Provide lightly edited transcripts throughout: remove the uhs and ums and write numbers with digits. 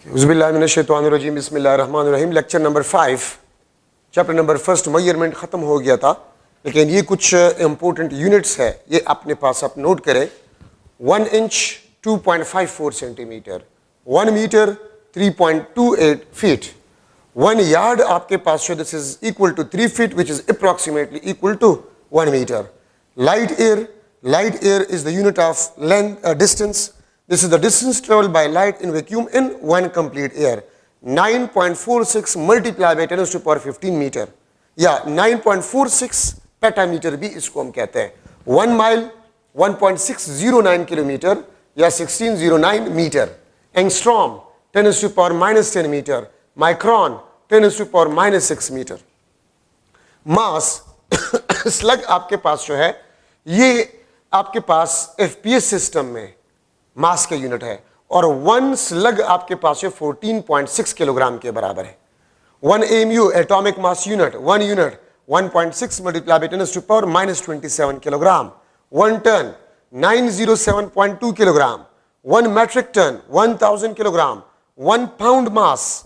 बिस्मिल्लाहिर्रहमानिर्रहीम बिस्मिल्लाहिर्रहमानिर्रहीम। Lecture number 5 chapter number first measurement ख़त्म हो गया था, लेकिन ये कुछ इंपॉर्टेंट यूनिट्स है, ये अपने पास आप नोट करें। 1 inch 2.54 centimetre, 1 metre 3.28 feet, 1 yard आपके पास है, this is equal to 3 feet which is approximately equal to 1 metre. Light year is the unit of length distance. This is the distance traveled by light in vacuum in one complete year. 9.46 multiplied by 10 to the power 15 meter. या 9.46 पेटामीटर भी इसको हम कहते हैं. 1 mile 1.609 kilometre या 1609 metre. Angstrom 10 to the power minus 10 metre. Micron 10 to the power minus 6 metre. Mass slug आपके पास जो है, ये आपके पास एफपीएस सिस्टम में मास का यूनिट है, और 1 स्लग आपके पास है 14.6 किलोग्राम के बराबर है. 1 AMU atomic mass unit, 1 unit 1.6 multiply by 10 to power minus 27 kilogram. 1 ton 907.2 kilogram. 1 metric ton 1000 kilogram. 1 pound mass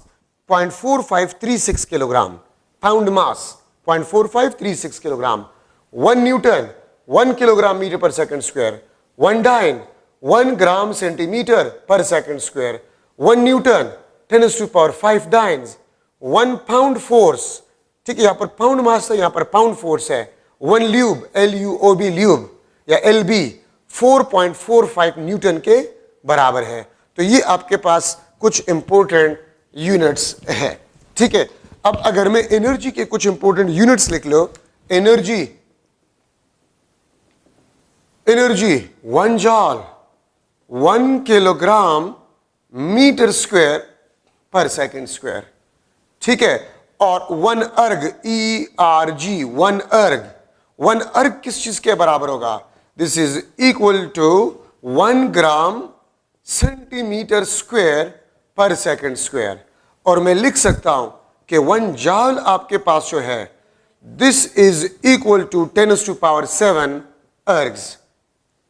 0.4536 kilogram. Pound mass 0.4536 kilogram. 1 newton 1 kilogram metre per second square. 1 dyne 1 gram centimetre per second square. 1 newton 10 to power 5 dynes. 1 pound force, ठीक है, यहां पर pound मास है, यहां पर pound force है. 1 lube LUOB lube या LB 4.45 Newton के बराबर है. तो ये आपके पास कुछ इंपॉर्टेंट यूनिट्स है, ठीक है. अब अगर मैं एनर्जी के कुछ इंपॉर्टेंट यूनिट्स लिख लो. Energy 1 joule 1 kilogram metre square per second square, ठीक है. और 1 अर्ग ERG 1 अर्ग किस चीज के बराबर होगा? This is equal to 1 gram centimetre square per second square. और मैं लिख सकता हूं कि 1 जॉल आपके पास जो है, this is equal to 10 to power 7 ergs.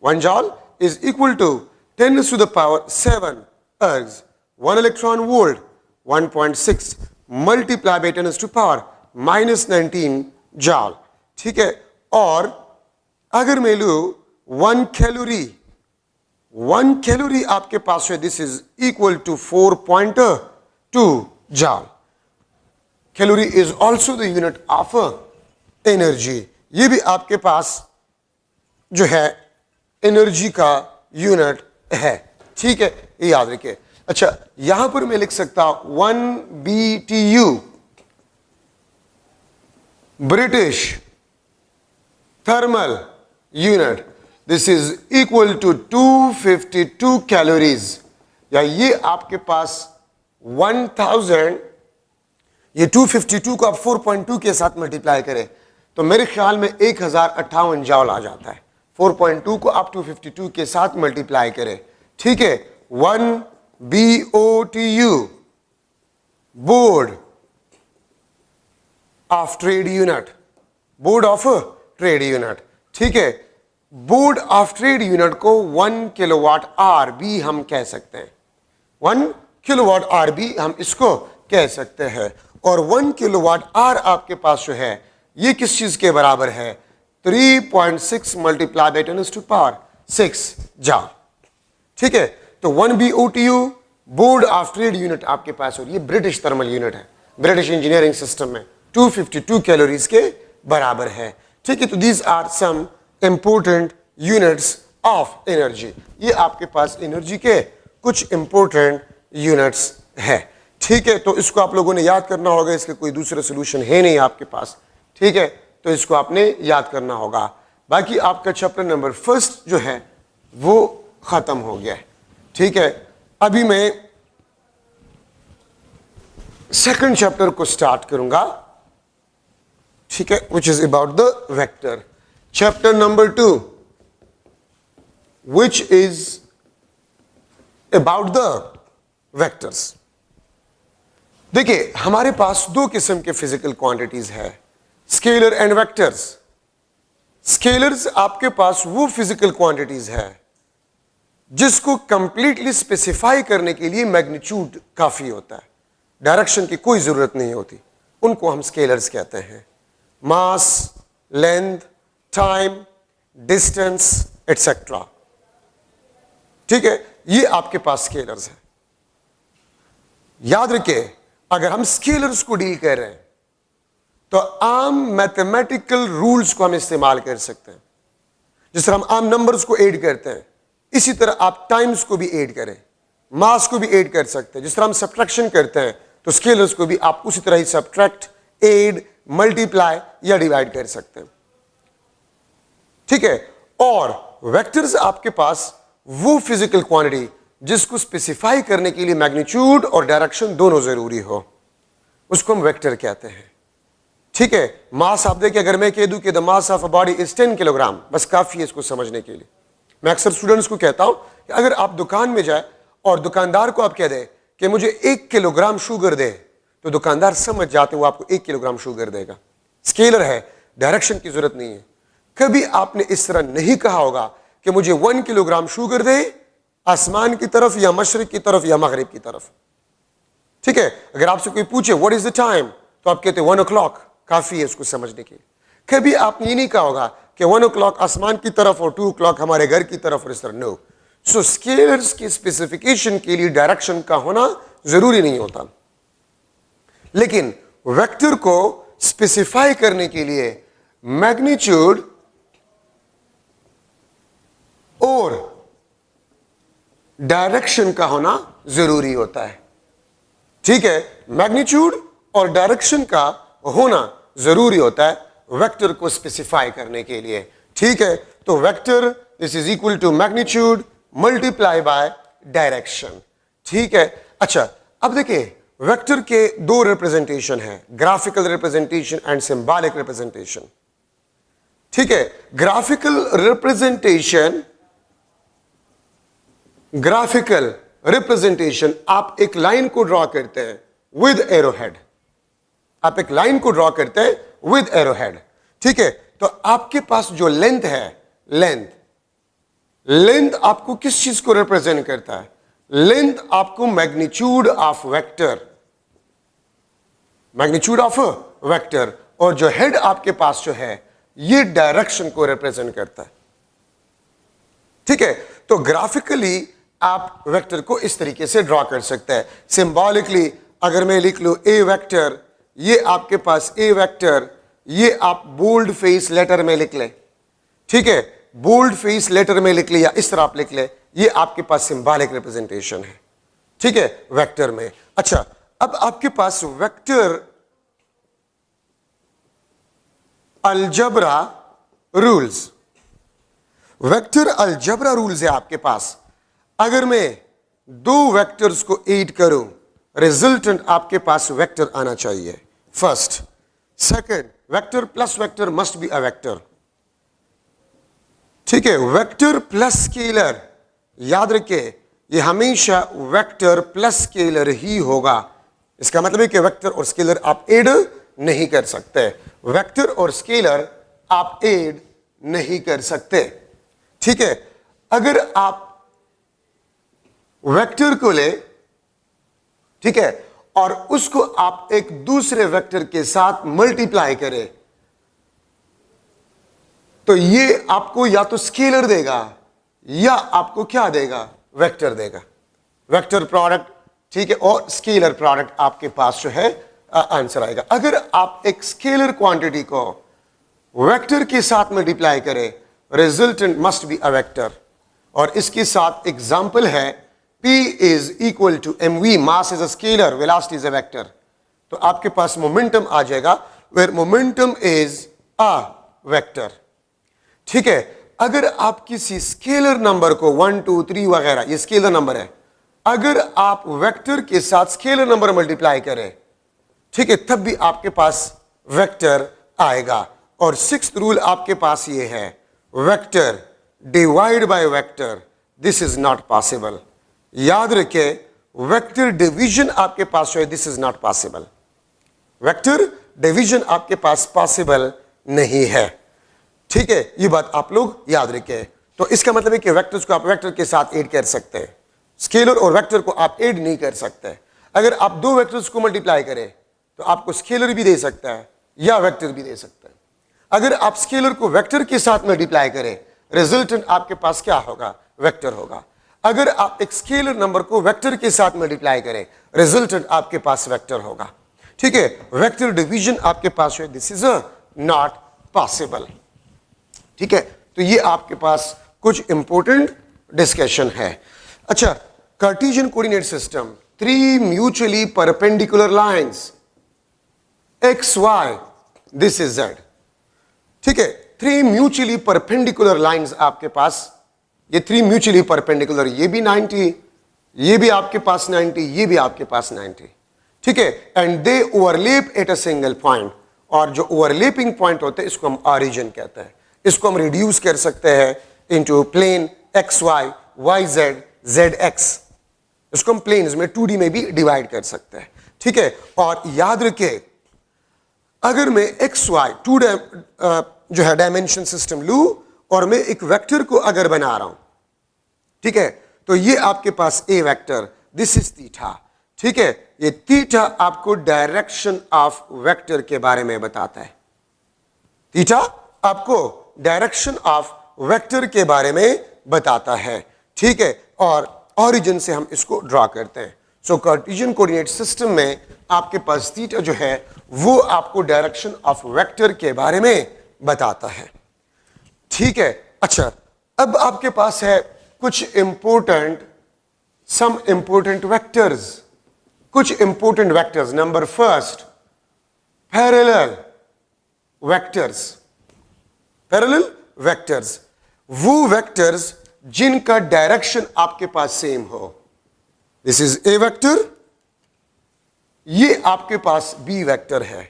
1 joule is equal to 10 to the power 7 ergs. 1 electron volt 1.6 multiplied by 10 to the power minus 19 joule, ठीक है. और अगर मैं लूं 1 कैलोरी आपके पास है, this is equal to 4.2 joule. Calorie is also the unit of energy. ये भी आपके पास जो है एनर्जी का यूनिट है, ठीक है, ये याद रखिए. अच्छा, यहां पर मैं लिख सकता हूं 1 BTU British thermal unit, this is equal to 252 calories. या ये आपके पास 1000, ये 252 को आप 4.2 के साथ मल्टीप्लाई करें तो मेरे ख्याल में 1058 जॉल आ जाता है. 4.2 को आप 252 के साथ मल्टीप्लाई करें, ठीक है. 1 BOTU board of trade unit, board of trade unit, ठीक है. बोर्ड ऑफ ट्रेड यूनिट को 1 किलोवाट आवर भी हम कह सकते हैं. 1 किलोवाट आवर भी हम इसको कह सकते हैं. और 1 किलोवाट आवर आपके पास जो है, ये किस चीज के बराबर है? 3.6 multiply by 10 to power 6 joule, ठीक है. तो 1 BOTU board of trade unit आपके पास, और ये ब्रिटिश थर्मल यूनिट है, ब्रिटिश इंजीनियरिंग सिस्टम में 252 कैलोरीज के बराबर है, ठीक है. तो these are some important units of energy. ये आपके पास एनर्जी के कुछ इंपॉर्टेंट यूनिट्स है, ठीक है. तो इसको आप लोगों ने याद करना होगा, इसके कोई दूसरा सोल्यूशन है नहीं आपके पास, ठीक है. तो इसको आपने याद करना होगा. बाकी आपका चैप्टर नंबर फर्स्ट जो है वो खत्म हो गया है, ठीक है. अभी मैं सेकंड चैप्टर को स्टार्ट करूंगा, ठीक है, which is about the vector. Chapter number 2 which is about the vectors. देखिए, हमारे पास 2 किस्म के फिजिकल क्वांटिटीज है, स्केलर एंड वेक्टर्स. स्केलर्स आपके पास वो फिजिकल क्वांटिटीज है जिसको कंप्लीटली स्पेसिफाई करने के लिए मैग्नीट्यूड काफी होता है, डायरेक्शन की कोई जरूरत नहीं होती, उनको हम स्केलर्स कहते हैं। मास, लेंथ, टाइम, डिस्टेंस एटसेट्रा। ठीक है, ये आपके पास स्केलर्स हैं। याद रखिए, अगर हम स्केलर्स को डील कर रहे हैं तो आम मैथमेटिकल रूल्स को हम इस्तेमाल कर सकते हैं। जिस तरह हम आम नंबर्स को ऐड करते हैं, इसी तरह आप टाइम्स को भी ऐड करें, मास को भी ऐड कर सकते हैं। जिस तरह हम सब्ट्रैक्शन करते हैं तो स्केलर्स को भी आप उसी तरह ही सब्ट्रैक्ट, ऐड, मल्टीप्लाई या डिवाइड कर सकते हैं। ठीक है, और वेक्टर्स आपके पास वो फिजिकल क्वांटिटी जिसको स्पेसिफाई करने के लिए मैग्नीट्यूड और डायरेक्शन दोनों जरूरी हो, उसको हम वेक्टर कहते हैं। ठीक है, मास आप देखिए, अगर मैं कह दूं कि the mass of a body is 10 kilogram, बस काफी है इसको समझने के लिए। मैं अक्सर स्टूडेंट्स को कहता हूं कि अगर आप दुकान में जाए और दुकानदार को आप कह दें कि मुझे 1 किलोग्राम शुगर दे, तो दुकानदार समझ जाते वो आपको 1 किलोग्राम शुगर देगा। स्केलर है, डायरेक्शन की जरूरत नहीं है। कभी आपने इस तरह नहीं कहा होगा कि मुझे 1 किलोग्राम शुगर दे आसमान की तरफ या मशरिक की तरफ या मगरिब की तरफ। ठीक है, अगर आपसे कोई पूछे व्हाट इज द टाइम, तो आप कहते 1 o'clock, काफी है उसको समझने के लिए। कभी आपने ये नहीं कहा होगा कि 1 o'clock आसमान की तरफ और 2 o'clock हमारे घर की तरफ और इस तरह। नो। सो स्केलर्स की स्पेसिफिकेशन के लिए डायरेक्शन का होना जरूरी नहीं होता, लेकिन वेक्टर को स्पेसिफाई करने के लिए मैग्नीट्यूड और डायरेक्शन का होना जरूरी होता है। ठीक है, मैग्नीट्यूड और डायरेक्शन का होना जरूरी होता है वेक्टर को स्पेसिफाई करने के लिए। ठीक है, तो vector this is equal to magnitude multiply by direction. ठीक है, अच्छा अब देखिए, वेक्टर के दो रिप्रेजेंटेशन है, graphical representation and symbolic representation. ठीक है, ग्राफिकल रिप्रेजेंटेशन आप एक लाइन को ड्रॉ करते हैं विद एरोहेड। आप एक लाइन को ड्रॉ करते हैं विद एरोहेड। ठीक है, तो आपके पास जो लेंथ है, लेंथ आपको किस चीज को रिप्रेजेंट करता है? लेंथ आपको मैग्नीट्यूड ऑफ वेक्टर, और जो हेड आपके पास जो है ये डायरेक्शन को रिप्रेजेंट करता है। ठीक है, तो ग्राफिकली आप वेक्टर को इस तरीके से ड्रॉ कर सकते हैं। सिंबॉलिकली अगर मैं लिख लूं ए वेक्टर, ये आपके पास ए वेक्टर, ये आप बोल्ड फेस लेटर में लिख ले। ठीक है, बोल्ड फेस लेटर में लिख ले या इस तरह आप लिख ले, ये आपके पास सिंबॉलिक रिप्रेजेंटेशन है। ठीक है, वेक्टर में। अच्छा, अब आपके पास vector algebra rules, vector algebra rules है आपके पास। अगर मैं दो वेक्टर्स को ऐड करूं, रिजल्टेंट आपके पास वेक्टर आना चाहिए। First, second, vector plus vector must be a vector. ठीक है, वेक्टर प्लस स्केलर, याद रखिए ये हमेशा वेक्टर प्लस स्केलर ही होगा। इसका मतलब है कि वेक्टर और स्केलर आप ऐड नहीं कर सकते। वेक्टर और स्केलर आप ऐड नहीं कर सकते। ठीक है, अगर आप वेक्टर को ले, ठीक है, और उसको आप एक दूसरे वेक्टर के साथ मल्टीप्लाई करें, तो ये आपको या तो स्केलर देगा या आपको क्या देगा? वेक्टर देगा। वेक्टर प्रोडक्ट, ठीक है, और स्केलर प्रोडक्ट आपके पास जो है आंसर आएगा। अगर आप एक स्केलर क्वांटिटी को वेक्टर के साथ मल्टीप्लाई करें, resultant must be a vector. और इसके साथ एग्जांपल है P is equal to mv, mass is a scalar, velocity is a vector। तो आपके पास मोमेंटम आ जाएगा, where momentum is a vector। ठीक है, अगर आप किसी स्केलर नंबर को 1 2 3 वगैरह, ये स्केलर नंबर है, अगर आप वेक्टर के साथ स्केलर नंबर मल्टीप्लाई करें, ठीक है, तब भी आपके पास वेक्टर आएगा। और सिक्स्थ रूल आपके पास ये है, vector divide by vector, this is not possible. याद रखें, वेक्टर डिवीजन आपके पास है, this is not possible. Vector division आपके पास पॉसिबल नहीं है। ठीक है, ये बात आप लोग याद रखें। तो इसका मतलब है कि वेक्टर्स को आप वेक्टर के साथ ऐड कर सकते हैं, स्केलर और वेक्टर को आप ऐड नहीं कर सकते। अगर आप दो वेक्टर्स को मल्टीप्लाई करें तो आपको स्केलर भी दे सकता है या वेक्टर भी दे सकता है। अगर आप स्केलर को वेक्टर के साथ मल्टीप्लाई करें, रिजल्टेंट आपके पास क्या होगा? वेक्टर होगा। अगर आप एक स्केलर नंबर को वेक्टर के साथ मल्टीप्लाई करें, रिजल्टेंट आपके पास वेक्टर होगा। ठीक है, वेक्टर डिवीजन आपके पास है, दिस इज नॉट पॉसिबल। ठीक है, तो ये आपके पास कुछ इंपॉर्टेंट डिस्कशन है। अच्छा, Cartesian coordinate system, 3 mutually perpendicular lines X Y, this is Z. ठीक है, 3 म्यूचुअली परपेंडिकुलर लाइंस आपके पास, ये 3 म्यूचुअली परपेंडिकुलर, ये भी 90, ये भी आपके पास 90, ये भी आपके पास 90। ठीक है, and they overlap at a single point, और जो ओवरलैपिंग पॉइंट होते हैं इसको हम ऑरिजिन कहते हैं। इसको हम रिड्यूस कर सकते हैं into plane X Y, Y Z, Z X. इसको हम प्लेन्स में 2D में भी डिवाइड कर सकते हैं। ठीक है, और याद रखें, अगर मैं एक्स वाई 2 जो है डायमेंशन सिस्टम लूं और मैं एक वेक्टर को अगर बना रहा हूं, ठीक है, तो ये आपके पास ए वेक्टर, दिस इज थीटा। ठीक है, ये थीटा आपको डायरेक्शन ऑफ वेक्टर के बारे में बताता है। थीटा आपको डायरेक्शन ऑफ वेक्टर के बारे में बताता है। ठीक है, और ऑरिजिन से हम इसको ड्रॉ करते हैं। सो कार्टेशियन कोऑर्डिनेट सिस्टम में आपके पास थीटा जो है वो आपको डायरेक्शन ऑफ वेक्टर के बारे में बताता है। ठीक है, अच्छा, अब आपके पास है कुछ इंपॉर्टेंट, सम इंपॉर्टेंट वेक्टर्स, कुछ important vectors. Number first, parallel vectors. Parallel vectors, वो वेक्टर्स जिनका डायरेक्शन आपके पास सेम हो। दिस इज ए वेक्टर, ये आपके पास बी वेक्टर है।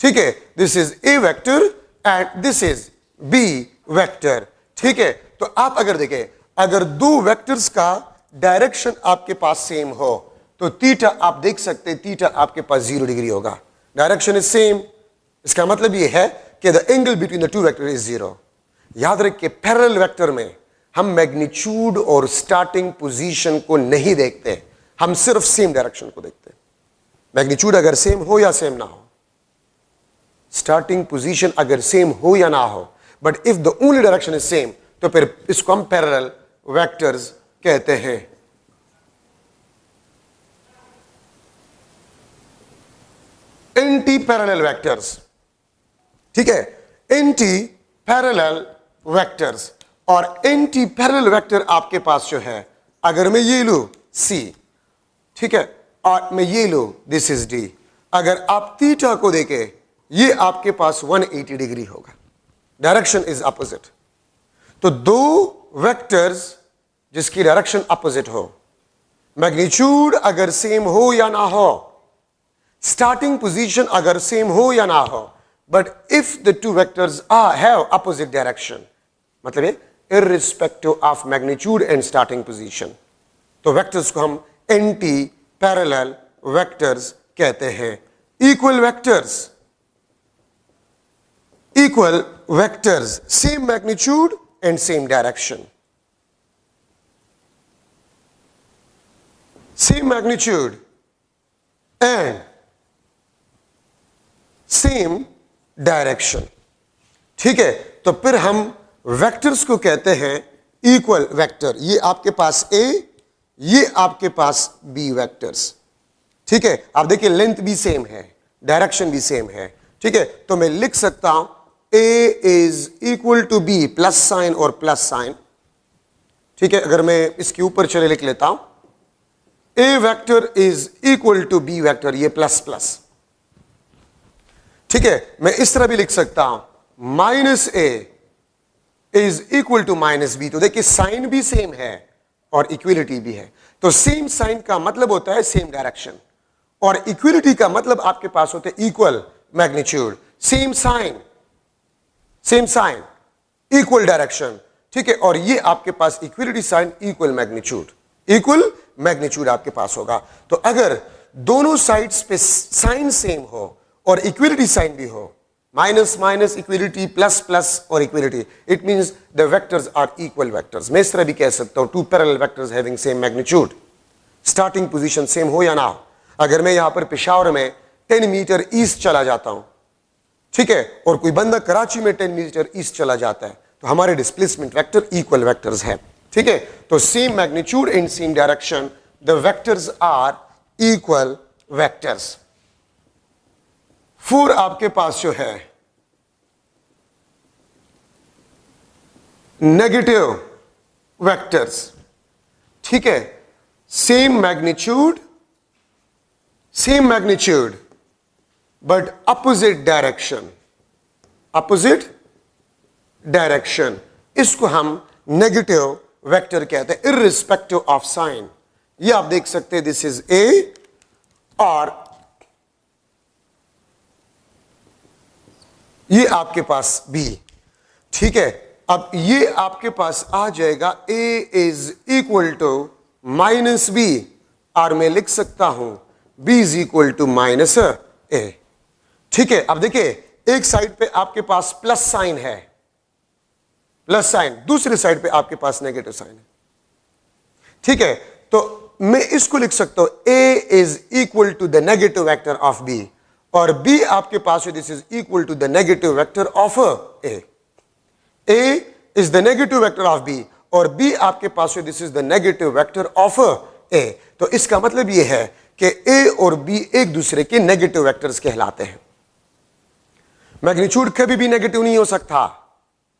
ठीक है, this is A vector and this is B vector. ठीक है, तो आप अगर देखें, अगर दो वेक्टर्स का डायरेक्शन आपके पास सेम हो तो थीटा आप देख सकते हैं, थीटा आपके पास 0 डिग्री होगा। डायरेक्शन इज सेम, इसका मतलब यह है कि the angle between the two vector is 0। याद रखिए, पैरेलल वेक्टर में हम मैग्नीट्यूड और स्टार्टिंग पोजीशन को नहीं देखते, हम सिर्फ सेम डायरेक्शन को देखते हैं। मैग्नीट्यूड अगर सेम हो या सेम ना हो, स्टार्टिंग पोजीशन अगर सेम हो या ना हो, but if the only direction is same, तो फिर इसको हम पैरेलल वेक्टर्स कहते हैं। एंटी पैरेलल वेक्टर्स, ठीक है, एंटी पैरेलल वेक्टर्स। और एंटी पैरेलल वेक्टर आपके पास जो है, अगर मैं ये लूं सी, ठीक है, और मैं ये लूं दिस इज डी, अगर आप थीटा को देखें, ये आपके पास 180 डिग्री होगा, डायरेक्शन इज अपोजिट। तो दो वेक्टर्स जिसकी डायरेक्शन अपोजिट हो, मैग्नीट्यूड अगर सेम हो या ना हो, स्टार्टिंग पोजीशन अगर सेम हो या ना हो, but if the two vectors have opposite direction, मतलब ये irrespective of magnitude and starting position, तो वेक्टर्स को हम एंटी पैरेलल वेक्टर्स कहते हैं। Equal vectors, equal vectors, same magnitude and same direction. Same magnitude and same direction. ठीक है, तो फिर हम वेक्टर्स को कहते हैं इक्वल वेक्टर। ये आपके पास A, ये आपके पास B वेक्टर्स। ठीक है, आप देखिए लेंथ भी सेम है, डायरेक्शन भी सेम है। ठीक है, तो मैं लिख सकता हूं A is equal to B, plus sign और प्लस साइन। ठीक है, अगर मैं इसके ऊपर चले लिख लेता हूं A vector is equal to B vector, ये प्लस प्लस। ठीक है, मैं इस तरह भी लिख सकता हूं minus A is equal to minus B। तो देखिए साइन भी सेम है और इक्वलिटी भी है। तो सेम साइन का मतलब होता है सेम डायरेक्शन, और इक्वलिटी का मतलब आपके पास होते हैं equal magnitude. Same sign, same sign, equal direction. ठीक है, और ये आपके पास equality sign, equal magnitude, equal magnitude आपके पास होगा। तो अगर दोनों साइड्स पे साइन सेम हो और इक्वलिटी साइन भी हो, minus minus equality, plus plus और equality, it means the vectors are equal vectors. मैं इस तरह भी कह सकता हूं two parallel vectors having same magnitude, starting position same हो या ना हो। अगर मैं यहां पर पेशावर में 10 मीटर ईस्ट चला जाता हूं, ठीक है, और कोई बंदा कराची में 10 मीटर ईस्ट चला जाता है, तो हमारे डिस्प्लेसमेंट वेक्टर इक्वल वेक्टर्स है, ठीक है। तो same magnitude in same direction, the vectors are equal vectors. 4 आपके पास जो है नेगेटिव वेक्टर्स, ठीक है, same magnitude but opposite direction, इसको हम नेगेटिव वेक्टर कहते हैं इर्रिस्पेक्टिव ऑफ साइन। ये आप देख सकते हैं, दिस इज ए और ये आपके पास बी, ठीक है। अब ये आपके पास आ जाएगा A is equal to minus B, और मैं लिख सकता हूं B is equal to minus A, ठीक है। अब देखिए, एक साइड पे आपके पास प्लस साइन है, प्लस साइन, दूसरी साइड पे आपके पास नेगेटिव साइन है, ठीक है। तो मैं इसको लिख सकता हूं A is equal to the negative vector of B, और बी आपके पास है this is equal to the negative vector of A. A is the negative vector of B और बी आपके पास है this is the negative vector of A. तो इसका मतलब यह है कि ए और बी एक दूसरे के नेगेटिव वेक्टर्स कहलाते हैं। मैग्नीट्यूड कभी भी नेगेटिव नहीं हो सकता,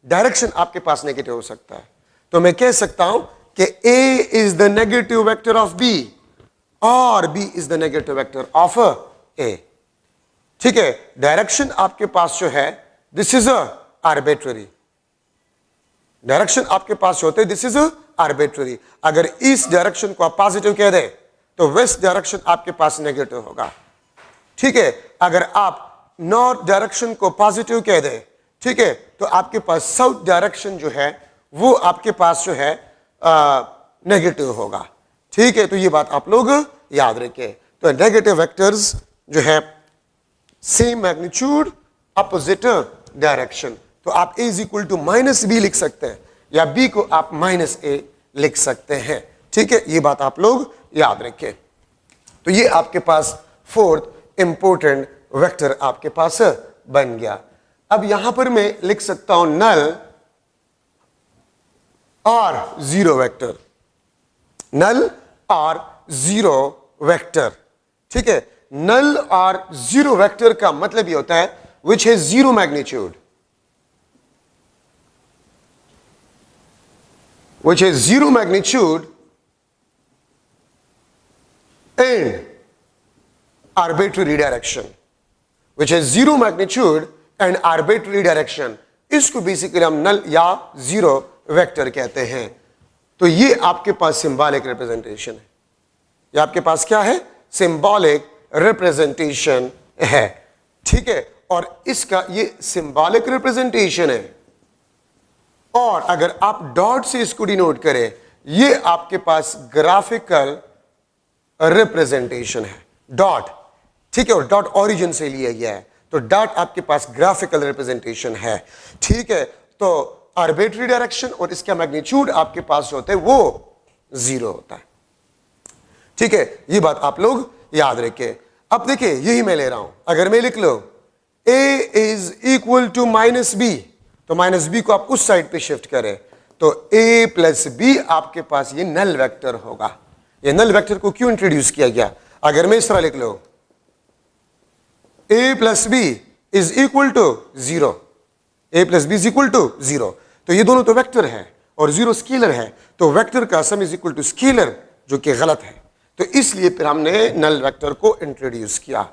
डायरेक्शन आपके पास नेगेटिव हो सकता है। तो मैं कह सकता हूं कि A is the negative vector of B और B is the negative vector of A, ठीक है। डायरेक्शन आपके पास जो है दिस इज आर्बिट्ररी, डायरेक्शन आपके पास होते हैं दिस इज आर्बिट्ररी। अगर इस डायरेक्शन को आप पॉजिटिव कह दे तो वेस्ट डायरेक्शन आपके पास नेगेटिव होगा, ठीक है। अगर आप नॉर्थ डायरेक्शन को पॉजिटिव कह दे, ठीक है, तो आपके पास साउथ डायरेक्शन जो है वो आपके पास जो है नेगेटिव होगा, ठीक है। तो ये बात आप लोग याद रखें। तो नेगेटिव वेक्टर्स जो है सेम मैग्नीट्यूड अपोजिट डायरेक्शन, तो आप a is equal to minus B लिख सकते हैं या b को आप माइनस ए लिख सकते हैं, ठीक है। ये बात आप लोग याद रखें। तो ये आपके पास फोर्थ इंपॉर्टेंट वेक्टर आपके पास बन गया। अब यहां पर मैं लिख सकता हूं नल और जीरो वेक्टर, नल और जीरो वेक्टर, ठीक है। नल और जीरो वेक्टर का मतलब ये होता है विच है zero magnitude, which is zero magnitude and arbitrary direction, which is zero magnitude and arbitrary direction, इसको बेसिकली हम नल या जीरो वेक्टर कहते हैं। तो ये आपके पास सिंबॉलिक रिप्रेजेंटेशन है, ये आपके पास क्या है, सिंबॉलिक रिप्रेजेंटेशन है, ठीक है। और इसका ये सिंबॉलिक रिप्रेजेंटेशन है, और अगर आप डॉट से इसको डिनोट करें, ये आपके पास ग्राफिकल रिप्रेजेंटेशन है, डॉट, ठीक है। और डॉट ओरिजिन से लिया गया है, तो डॉट आपके पास ग्राफिकल रिप्रेजेंटेशन है, ठीक है। तो आर्बिट्ररी डायरेक्शन और इसका मैग्नीट्यूड आपके पास होता है वो जीरो होता है, ठीक है। ये बात आप लोग याद रखें। अब देखिए, यही मैं ले रहा हूं, अगर मैं लिख लो a is equal to minus B, तो माइनस बी को आप उस साइड पे शिफ्ट करें तो a प्लस बी आपके पास ये नल वेक्टर होगा। ये नल वेक्टर को क्यों इंट्रोड्यूस किया गया, अगर मैं इस तरह लिख लो a plus B is equal to zero, a plus B is equal to zero, तो ये दोनों तो वेक्टर है और जीरो स्केलर है, तो वेक्टर का sum is equal to scalar, जो कि गलत है। तो इसलिए फिर हमने नल वेक्टर को इंट्रोड्यूस किया।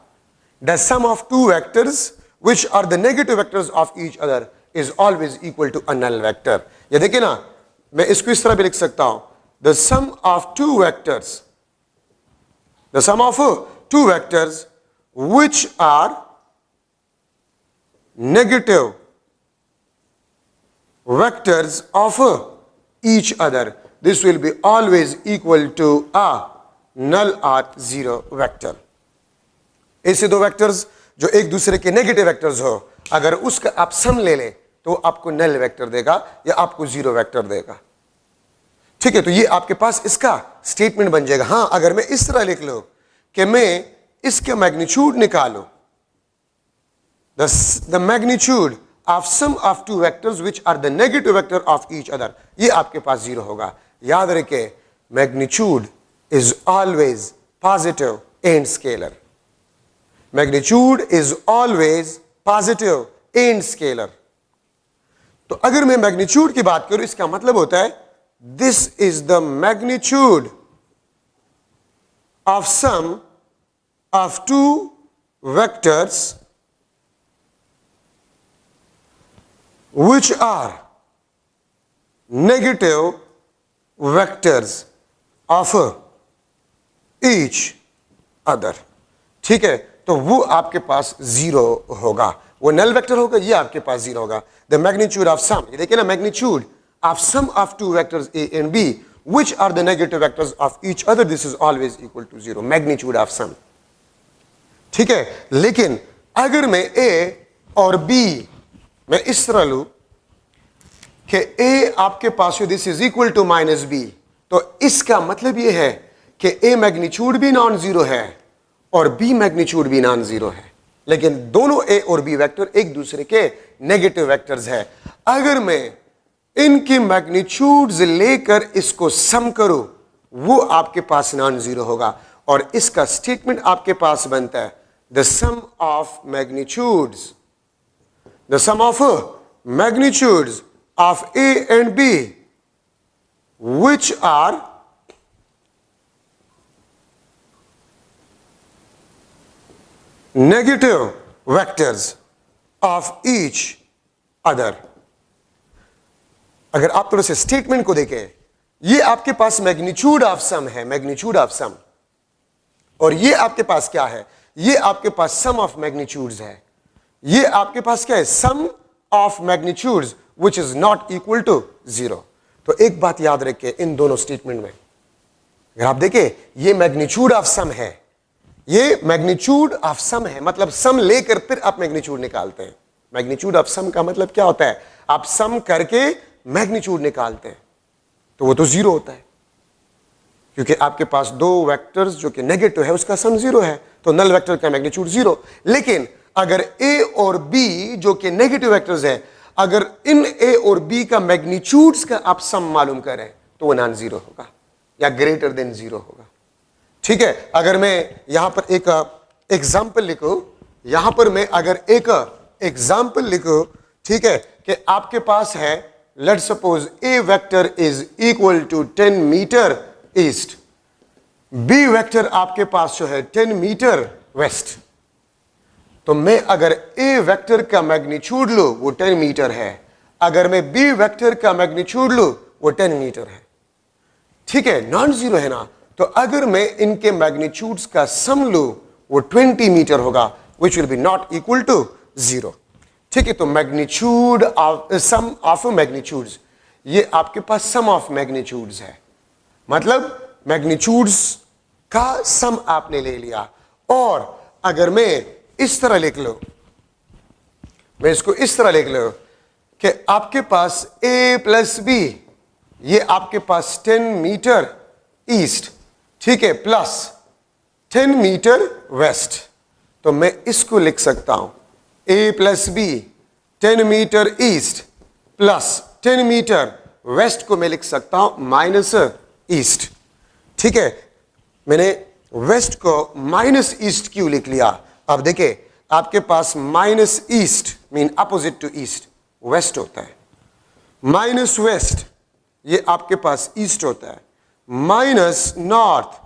The sum of two vectors which are the negative vectors of each other is always equal to a null vector। ये देखिए ना, मैं इसको इस तरह भी लिख सकता हूं, the sum of two vectors, the sum of two vectors which are negative vectors of each other, this will be always equal to a null or zero vector। ऐसे दो वेक्टर्स जो एक दूसरे के नेगेटिव वेक्टर्स हो, अगर उसका आप सम ले लें तो आपको नल वेक्टर देगा या आपको जीरो वेक्टर देगा। ठीक है, तो ये आपके पास इसका स्टेटमेंट बन जाएगा। हां, अगर मैं इस तरह लिख लूं कि मैं इसका मैग्नीट्यूड निकालूं, the magnitude of sum of two vectors which are the negative vector of each other, ये आपके पास जीरो होगा। याद रखें, magnitude is always positive and scalar. Magnitude is always positive and scalar. तो अगर मैं मैग्नीट्यूड की बात करूं, इसका मतलब होता है this is the magnitude of sum of two vectors which are negative vectors of each other। ठीक है, तो वो आपके पास जीरो होगा, वो नल वेक्टर होगा, ये आपके पास जीरो होगा। द मैग्नीट्यूड ऑफ सम, ये देखिए ना, magnitude of sum of two vectors A and B which are the negative vectors of each other, this is always equal to zero, magnitude of sum। ठीक है, लेकिन अगर मैं a और b मैं इस तरह लूं कि a आपके पास हो this is equal to minus B, तो इसका मतलब यह है कि a मैग्नीट्यूड भी नॉन जीरो है और b मैग्नीट्यूड भी नॉन जीरो है, लेकिन दोनों a और b वेक्टर एक दूसरे के नेगेटिव वेक्टर्स है। अगर मैं इनकी मैग्नीट्यूड्स लेकर इसको सम करूं, वो आपके पास नॉन जीरो होगा और इसका स्टेटमेंट आपके पास बनता है the sum of magnitudes, the sum of magnitudes of A and B which are negative vectors of each other। अगर आप थोड़े से स्टेटमेंट को देखें, ये आपके पास मैग्नीट्यूड ऑफ सम है, मैग्नीट्यूड ऑफ सम, और ये आपके पास क्या है, ये आपके पास सम ऑफ मैग्नीट्यूड्स है। ये आपके पास क्या है, sum of magnitudes which is not equal to zero. तो एक बात याद रखिए इन दोनों स्टेटमेंट में, अगर आप देखें ये मैग्नीट्यूड ऑफ सम है, ये मैग्नीट्यूड ऑफ सम है, मतलब सम लेकर फिर आप मैग्नीट्यूड निकालते हैं। मैग्नीट्यूड ऑफ सम का मतलब क्या होता है, आप सम करके मैग्नीट्यूड निकालते हैं, तो वो तो जीरो होता है, क्योंकि आपके पास दो वेक्टर्स जो कि नेगेटिव है उसका सम जीरो है, तो नल वेक्टर का मैग्नीट्यूड जीरो। लेकिन अगर a और b जो कि नेगेटिव वेक्टर्स है, अगर इन a और b का मैग्नीट्यूड्स का आप सम मालूम करें तो वो नॉन जीरो होगा या ग्रेटर देन जीरो होगा। ठीक है, अगर मैं यहां पर एक एग्जाम्पल लिखूं, यहां पर मैं अगर एक एग्जाम्पल लिखूं, ठीक है, कि आपके पास है let suppose a vector is equal to 10 metre east, b vector आपके पास जो है 10 मीटर वेस्ट, तो मैं अगर a वेक्टर का मैग्नीट्यूड लूं वो 10 मीटर है, अगर मैं b वेक्टर का मैग्नीट्यूड लूं वो 10 मीटर है। ठीक है, नॉन जीरो है ना, तो अगर मैं इनके मैग्नीट्यूड्स का सम लूं वो 20 मीटर होगा, which will be not equal to zero. ठीक है, तो magnitude of sum of magnitudes, ये आपके पास सम ऑफ मैग्नीट्यूड्स है, मतलब मैग्नीट्यूड्स का सम आपने ले लिया। और अगर मैं इस तरह लिख लो, मैं इसको इस तरह लिख लो कि आपके पास a प्लस बी, ये आपके पास 10 मीटर ईस्ट, ठीक है, प्लस 10 मीटर वेस्ट, तो मैं इसको लिख सकता हूं a plus B 10 metre east plus 10 metre west को मैं लिख सकता हूं माइनस ईस्ट। ठीक है, मैंने वेस्ट को माइनस ईस्ट क्यों लिख लिया, अब देखिए आपके पास minus east mean opposite to east west होता है, माइनस वेस्ट ये आपके पास ईस्ट होता है, माइनस नॉर्थ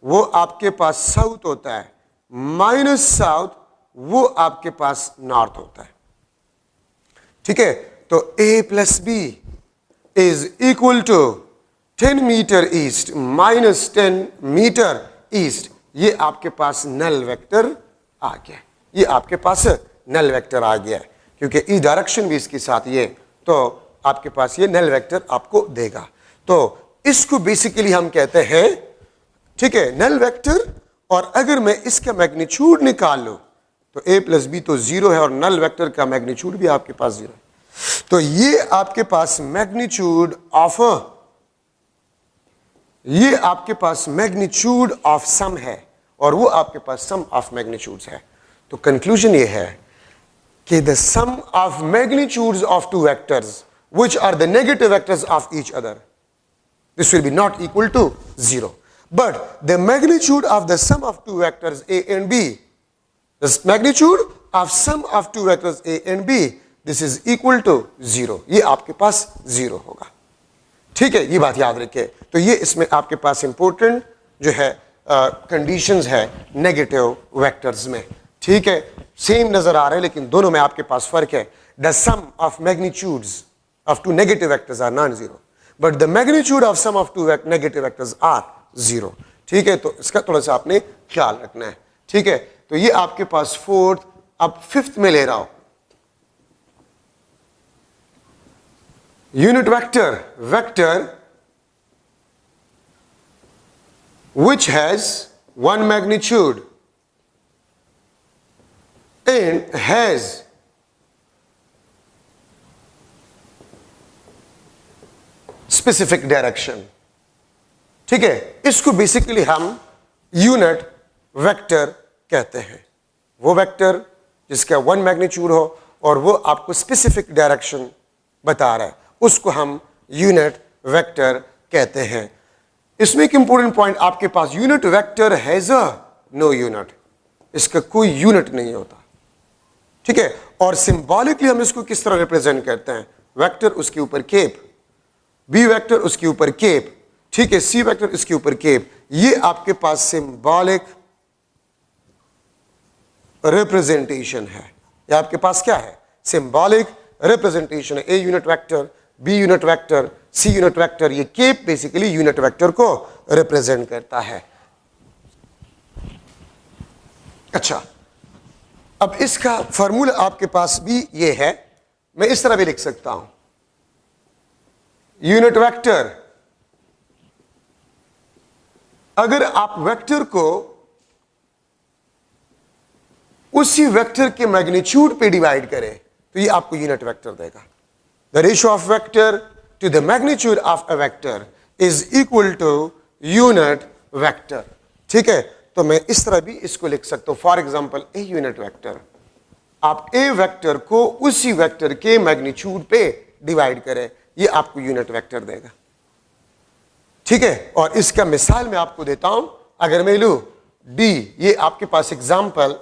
वो आपके पास साउथ होता है, माइनस साउथ वो आपके पास नॉर्थ होता है। ठीक है, तो a plus B is equal to 10 metre east minus 10 metre east, ये आपके पास नल वेक्टर आ गया, ये आपके पास नल वेक्टर आ गया है, क्योंकि इस डायरेक्शन भी इसके साथ ये, तो आपके पास ये नल वेक्टर आपको देगा। तो इसको बेसिकली हम कहते हैं, ठीक है, नल वेक्टर। और अगर मैं इसका मैग्नीट्यूड निकाल लूं, तो a प्लस बी तो 0 है और नल वेक्टर का मैग्नीट्यूड भी आपके पास 0 है। तो ये आपके पास मैग्नीट्यूड ऑफ सम है और वो आपके पास सम ऑफ मैग्नीट्यूड्स है। तो कंक्लूजन ये है कि the sum of magnitudes of two vectors which are the negative vectors of each other, this will be not equal to 0. But the magnitude of the sum of two vectors a and b, the magnitude of sum of two vectors a and b, this is equal to 0. ये आपके पास 0 होगा। ठीक है, ये बात याद रखिए। तो ये इसमें आपके पास इंपॉर्टेंट जो है कंडीशंस है नेगेटिव वेक्टर्स में। ठीक है, सेम नजर आ रहे हैं लेकिन दोनों में आपके पास फर्क है। The sum of magnitudes of two negative vectors are non zero, but the magnitude of sum of two negative vectors are 0। ठीक है, तो इसका थोड़ा सा आपने ख्याल रखना है। ठीक है, तो ये आपके पास फोर्थ। अब फिफ्थ में ले रहा हूं, unit vector which has one magnitude and has specific direction। ठीक है, इसको बेसिकली हम यूनिट वेक्टर कहते हैं। वो वेक्टर जिसका वन मैग्नीट्यूड हो और वो आपको स्पेसिफिक डायरेक्शन बता रहा है, उसको हम यूनिट वेक्टर कहते हैं। इसमें एक इंपॉर्टेंट पॉइंट आपके पास, unit vector has a no unit, इसका कोई यूनिट नहीं होता। ठीक है, और सिंबॉलिकली हम इसको किस तरह रिप्रेजेंट करते हैं, वेक्टर उसके ऊपर केप, बी वेक्टर उसके ऊपर केप, ठीक है, सी वेक्टर इसके ऊपर केप। ये आपके पास सिंबॉलिक रिप्रेजेंटेशन है। ये आपके पास क्या है, सिंबॉलिक रिप्रेजेंटेशन है। A unit vector, B unit vector, C unit vector, ये केप बेसिकली यूनिट वेक्टर को रिप्रेजेंट करता है। अच्छा, अब इसका फॉर्मूला आपके पास भी ये है, मैं इस तरह भी लिख सकता हूं, यूनिट वेक्टर, अगर आप वेक्टर को उसी वेक्टर के मैग्नीट्यूड पे डिवाइड करें तो ये आपको यूनिट वेक्टर देगा। The ratio of vector to the magnitude of a vector is equal to unit vector। ठीक है, तो मैं इस तरह भी इसको लिख सकता हूं, for example A unit vector, आप ए वेक्टर को उसी वेक्टर के मैग्नीट्यूड पे डिवाइड करें, ये आपको यूनिट वेक्टर देगा। ठीक है, और इसका मिसाल मैं आपको देता हूं, अगर मैं लूं डी, ये आपके पास एग्जाम्पल,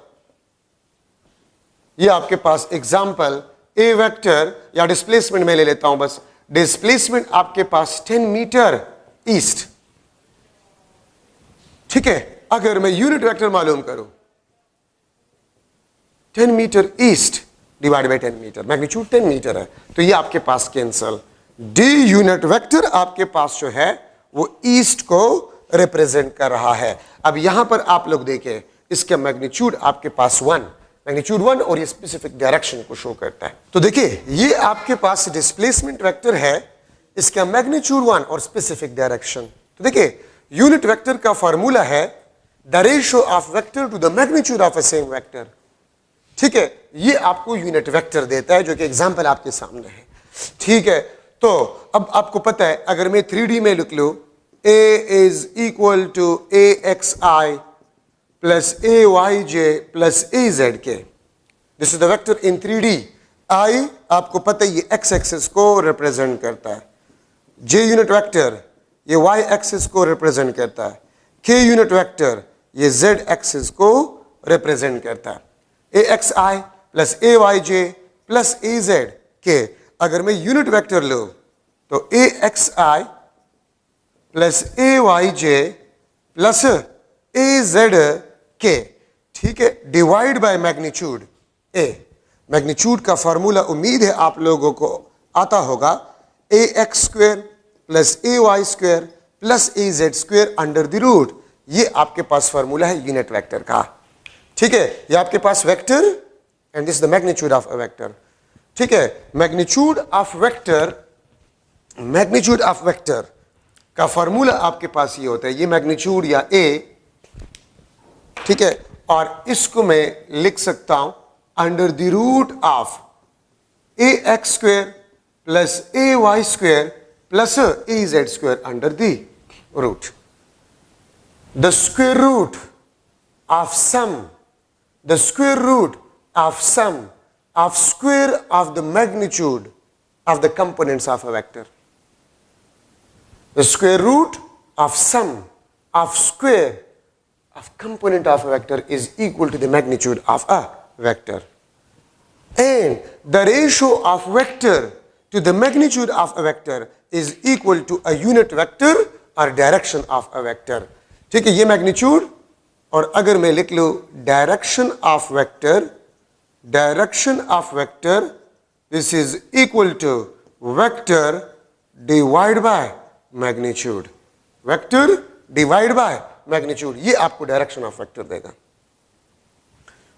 ये आपके पास एग्जाम्पल ए वेक्टर या डिस्प्लेसमेंट में ले लेता हूं, बस डिस्प्लेसमेंट आपके पास 10 मीटर ईस्ट। ठीक है, अगर मैं यूनिट वेक्टर मालूम करूं, 10 metre east divide by 10 metre, magnitude 10 metre है, तो ये आपके पास कैंसल। डी यूनिट वेक्टर आपके पास जो है वो ईस्ट को रिप्रेजेंट कर रहा है। अब यहां पर आप लोग देखें, इसका मैग्नीट्यूड आपके पास 1, मैग्नीट्यूड 1, और ये स्पेसिफिक डायरेक्शन को शो करता है। तो देखिए, ये आपके पास डिस्प्लेसमेंट वेक्टर है, इसका मैग्नीट्यूड 1 और स्पेसिफिक डायरेक्शन। तो देखिए, यूनिट वेक्टर का फॉर्मूला है the ratio of vector to the magnitude of a same vector. ठीक है, ये आपको यूनिट वेक्टर देता है, जो कि एग्जांपल आपके सामने है। ठीक है, तो अब आपको पता है, अगर मैं 3D में लिख लूं, a is equal to axi plus ayj plus azk, this is the vector in 3D। i आपको पता है ये x एक्सिस को रिप्रेजेंट करता है, j यूनिट वेक्टर ये y एक्सिस को रिप्रेजेंट करता है, k यूनिट वेक्टर ये z एक्सिस को रिप्रेजेंट करता है। axi plus ayj plus azk, अगर मैं यूनिट वेक्टर लूं तो axi plus ayj plus azk, ठीक है, divide by magnitude a। Magnitude का फॉर्मूला उम्मीद है आप लोगों को आता होगा, ax square plus ay square plus az square under the root. ये आपके पास फॉर्मूला है यूनिट वेक्टर का। ठीक है, ये आपके पास vector and this the magnitude of a vector. ठीक है, मैग्नीट्यूड ऑफ वेक्टर का फॉर्मूला आपके पास ये होता है, ये मैग्नीट्यूड या a, ठीक है, और इसको मैं लिख सकता हूं under the root of ax square plus ay square plus az square under the root. The square root of sum, the square root of sum of square of the magnitude of the components of a vector. The square root of sum of square of component of a vector is equal to the magnitude of a vector. And the ratio of vector to the magnitude of a vector is equal to a unit vector or direction of a vector. ठीक है, ये magnitude. और अगर मैं लिख लूं direction of vector, direction of vector this is equal to vector divide by magnitude, vector divide by magnitude, ये आपको डायरेक्शन ऑफ वेक्टर देगा.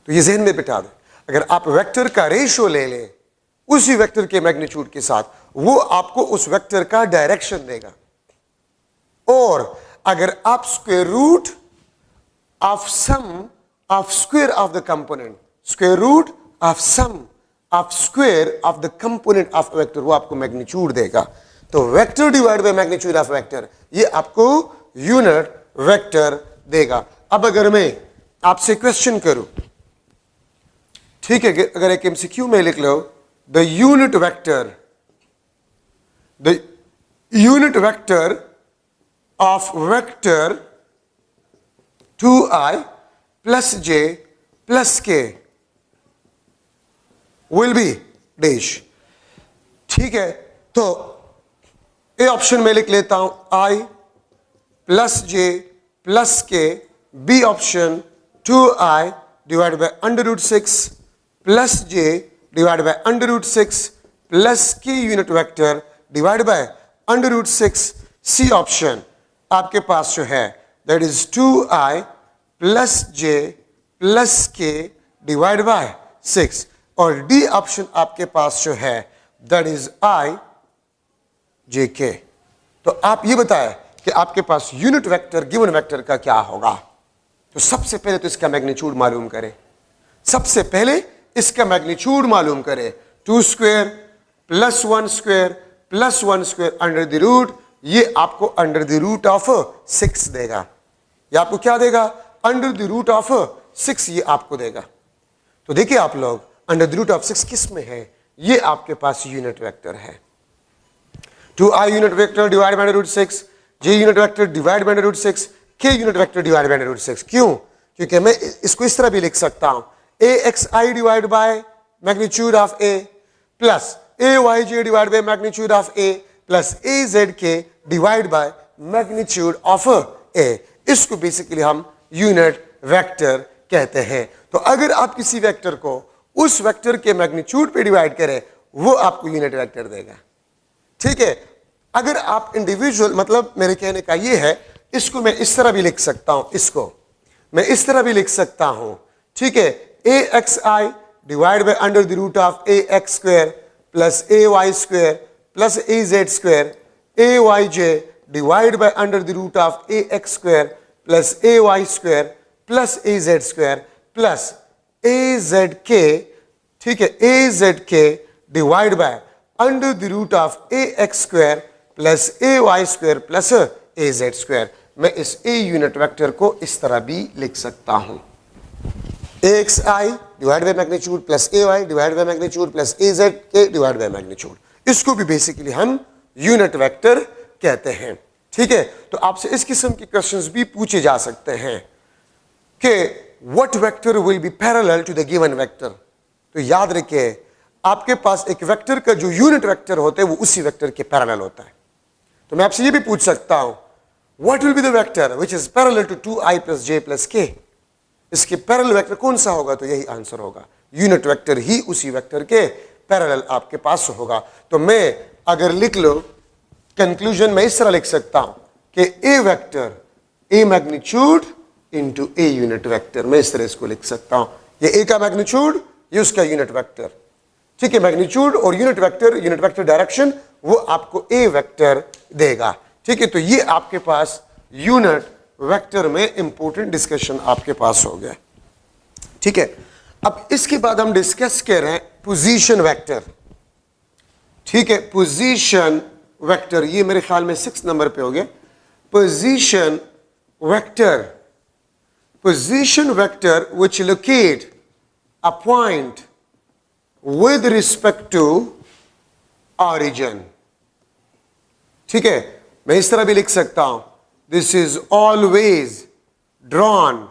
तो ये जहन में बिठा दें, अगर आप वेक्टर का रेशियो ले लें उसी वेक्टर के मैग्नीट्यूड के साथ, वो आपको उस वेक्टर का डायरेक्शन देगा. और अगर आप square root of sum of square of the component, square root of sum of square of the component of a vector, वो आपको मैग्नीट्यूड देगा. तो vector divide by magnitude of vector, ये आपको यूनिट वेक्टर देगा. अब अगर मैं आपसे क्वेश्चन करूं, ठीक है, अगर एक एमसीक्यू में लिख लो the unit vector of vector 2i plus j plus k will be dash. ठीक है, तो ए ऑप्शन में लिख लेता हूं i plus j plus k, B option 2i divided by under root 6 plus j divided by under root 6 plus k unit vector divided by under root 6, C option आपके पास जो है that is 2i plus j plus k divided by 6, और D option आपके पास जो है that is i j k. तो आप ये बताएं कि आपके पास यूनिट वेक्टर गिवन वेक्टर का क्या होगा. तो सबसे पहले तो इसका मैग्नीट्यूड मालूम करें, सबसे पहले इसका मैग्नीट्यूड मालूम करें. 2 square plus 1 square plus 1 square under the root, ये आपको अंडर द रूट ऑफ 6 देगा. ये आपको क्या देगा? अंडर द रूट ऑफ 6 ये आपको देगा. तो देखिए आप लोग, अंडर द रूट ऑफ 6 किस में है? ये आपके पास यूनिट वेक्टर है. 2i unit vector divide by root 6, j unit vector divide by root 6, k unit vector divide by root 6. क्यों? क्योंकि मैं इसको इस तरह भी लिख सकता हूं, axi divide by magnitude of a plus ayj divide by magnitude of a plus azk divide by magnitude of a. इसको बेसिकली हम यूनिट वेक्टर कहते हैं. तो अगर आप किसी वेक्टर को उस वेक्टर के मैग्नीट्यूड पे डिवाइड करें, वो आपको यूनिट वेक्टर देगा. ठीक है, अगर आप इंडिविजुअल, मतलब मेरे कहने का ये है, इसको मैं इस तरह भी लिख सकता हूं, इसको मैं इस तरह भी लिख सकता हूं. ठीक है, axi divide by under the root of ax square plus ay square plus az square, ayj divide by under the root of ax square plus ay square plus az square plus azk. ठीक है, azk divide by under the root of ax square plus ay square plus az square. मैं इस a unit vector को इस तरह भी लिख सकता हूं, axi divide by magnitude plus ay divide by magnitude plus azk divide by magnitude. इसको भी बेसिकली हम यूनिट वेक्टर कहते हैं. ठीक है, तो आपसे इस किस्म के क्वेश्चंस भी पूछे जा सकते हैं कि what vector will be parallel to the given vector. तो याद रखिए, आपके पास एक वेक्टर का जो यूनिट वेक्टर होता है वो उसी वेक्टर के पैरेलल होता है. तो मैं आपसे ये भी पूछ सकता हूं, what will be the vector which is parallel to 2i plus j plus k. इसके पैरेलल वेक्टर कौन सा होगा? तो यही आंसर होगा, यूनिट वेक्टर ही उसी वेक्टर के पैरेलल आपके पास होगा. तो मैं अगर लिख लो कंक्लूजन में इस तरह लिख सकता हूं कि a vector a magnitude into a unit vector. मैं इस तरह इसको लिख सकता हूं, ये ए का मैग्नीट्यूड, ये उसका यूनिट वेक्टर. ठीक है, मैग्नीट्यूड और यूनिट वेक्टर डायरेक्शन, वो आपको ए वेक्टर देगा. ठीक है, तो ये आपके पास यूनिट वेक्टर में इंपॉर्टेंट डिस्कशन आपके पास हो गया. ठीक है, अब इसके बाद हम डिस्कस कर रहे हैं पोजीशन वेक्टर। ठीक है, पोजीशन वेक्टर, ये मेरे ख्याल में 6 नंबर पे हो गया। Position vector, position vector which locate a point with respect to origin. ठीक है, मैं इस तरह भी लिख सकता हूं, this is always drawn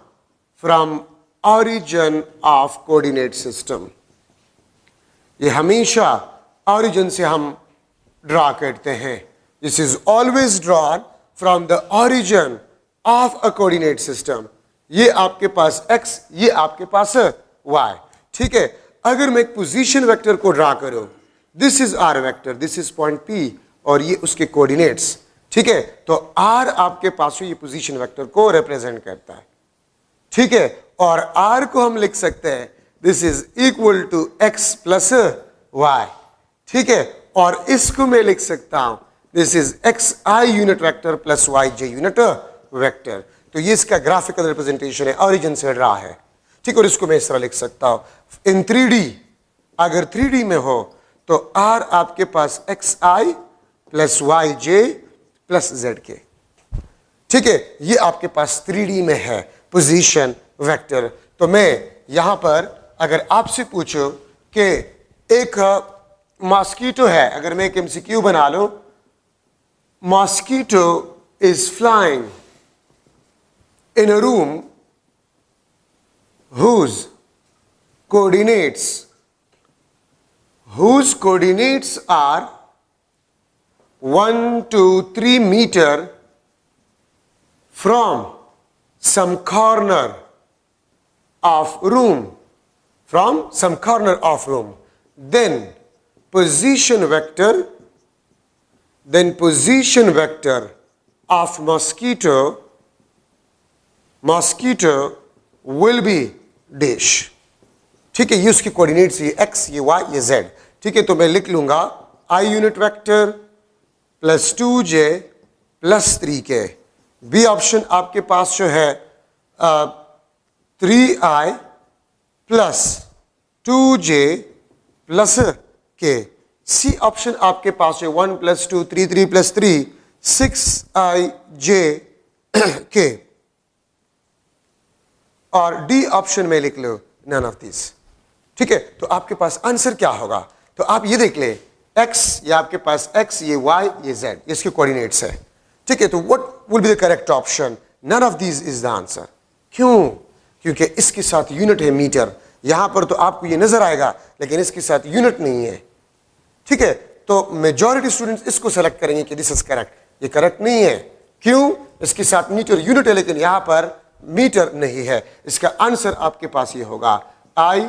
from origin of coordinate system. ये हमेशा ऑरिजिन से हम ड्रा करते हैं। This is always drawn from the origin of a coordinate system. ये आपके पास x, ये आपके पास y। ठीक है, अगर मैं एक पोजीशन वेक्टर को ड्रा करूं, this is r vector, this is point P और ये उसके कोऑर्डिनेट्स। ठीक है, तो r आपके पास ये पोजीशन वेक्टर को रिप्रेजेंट करता है। ठीक है, और r को हम लिख सकते हैं this is equal to x plus y। ठीक है, और इसको मैं लिख सकता हूं this is xi unit vector plus yj unit vector. तो ये इसका ग्राफिकल रिप्रेजेंटेशन है, ऑरिजिन से रहा है। ठीक, और इसको मैं इस तरह लिख सकता हूं इन 3D। अगर 3D में हो तो r आपके पास xi plus yj plus zk। ठीक है, ये आपके पास 3D में है पोजीशन वेक्टर। तो मैं यहां पर अगर आपसे पूछूं कि एक मॉस्किटो है, अगर मैं एक MCQ बना लूं, mosquito is flying in a room whose coordinates are 1 2 3 meter from some corner of room, then position vector of mosquito will be dash। ठीक है, ये उसकी कोऑर्डिनेट्स, ये x, ये y, ये z। ठीक है, तो मैं लिख लूंगा i unit vector plus 2j plus 3k। B option आपके पास जो है 3i plus 2j plus k। C option आपके पास है 1 प्लस 2 3 प्लस 3 6ij k। और डी ऑप्शन में लिख लो नन ऑफ दिस। ठीक है, तो आपके पास आंसर क्या होगा? तो आप ये देख ले, x, ये आपके पास x, ये y, ये z, इसके कोऑर्डिनेट्स है। ठीक है, तो what will be the correct option? None of this is the answer. क्यों? क्योंकि इसके साथ यूनिट है मीटर। यहां पर तो आपको ये नजर आएगा, लेकिन इसके साथ यूनिट नहीं है। ठीक है, तो मेजॉरिटी स्टूडेंट्स इसको सेलेक्ट करेंगे कि दिस इज करेक्ट। ये करेक्ट नहीं है। क्यों? इसके साथ मीटर यूनिट है, लेकिन यहां पर मीटर नहीं है। इसका आंसर आपके पास ये होगा i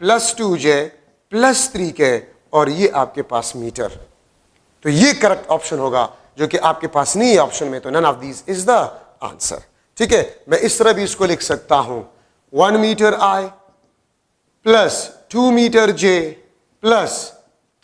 plus 2j plus 3k, और ये आपके पास मीटर। तो ये करेक्ट ऑप्शन होगा, जो कि आपके पास नहीं है ऑप्शन में। तो none of these is the answer. ठीक है, मैं इस तरह भी इसको लिख सकता हूं 1 metre i plus 2 metre j plus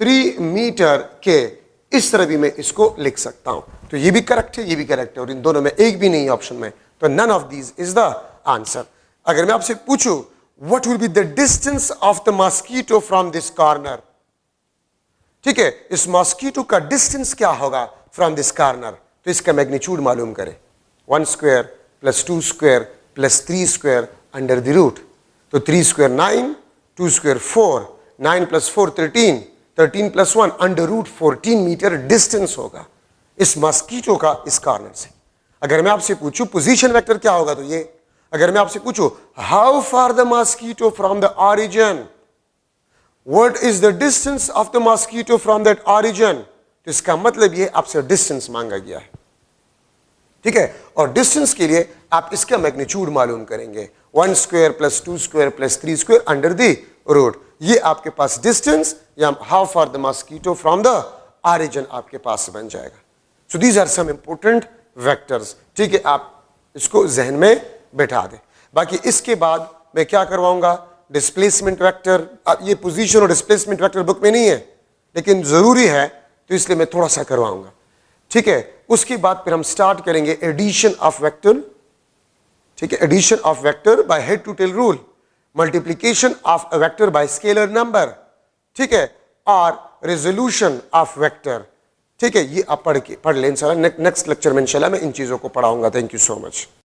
3 metre k। इस तरह भी मैं इसको लिख सकता हूं। तो ये भी करेक्ट है, ये भी करेक्ट है, और इन दोनों में एक भी नहीं है ऑप्शन में। तो none of these is the answer। अगर मैं आपसे पूछूं what will be the distance of the mosquito from this corner? ठीक है, इस मॉस्किटो का डिस्टेंस क्या होगा फ्रॉम दिस कॉर्नर? तो इसका मैग्नीट्यूड मालूम करें। 1 square plus 2 square plus 3 square under the root. तो 3 square 9, 2 square 4, 9 plus 4 13, 13 plus 1 under root 14 metre distance होगा इस मॉस्किटो का इस कॉर्नर से। अगर मैं आपसे पूछूं पोजीशन वेक्टर क्या होगा, तो ये। अगर मैं आपसे पूछूं how far the mosquito from the origin, what is the distance of the mosquito from that origin, तो इसका मतलब ये आपसे डिस्टेंस मांगा गया है। ठीक है, और डिस्टेंस के लिए आप इसका मैग्नीट्यूड मालूम करेंगे। 1 square plus 2 square plus 3 square under the root. ये आपके पास डिस्टेंस या how far the mosquito from the origin आपके पास बन जाएगा। So these are some important vectors. ठीक है, आप इसको जहन में बैठा दें। बाकी इसके बाद मैं क्या करवाऊंगा, डिस्प्लेसमेंट वेक्टर। ये पोजीशन और डिस्प्लेसमेंट वेक्टर बुक में नहीं है, लेकिन जरूरी है, तो इसलिए मैं थोड़ा सा करवाऊंगा। ठीक है, उसके बाद फिर हम स्टार्ट करेंगे एडिशन ऑफ वेक्टर। ठीक है, addition of vector by head to tail rule. Multiplication of a vector by scalar number, ठीक है, और रेजोल्यूशन ऑफ वेक्टर, ठीक है। ये आप पढ़ लें इंशाल्लाह। नेक्स्ट लेक्चर में इंशाल्लाह मैं इन चीज़ों को पढ़ाऊंगा। Thank you so much.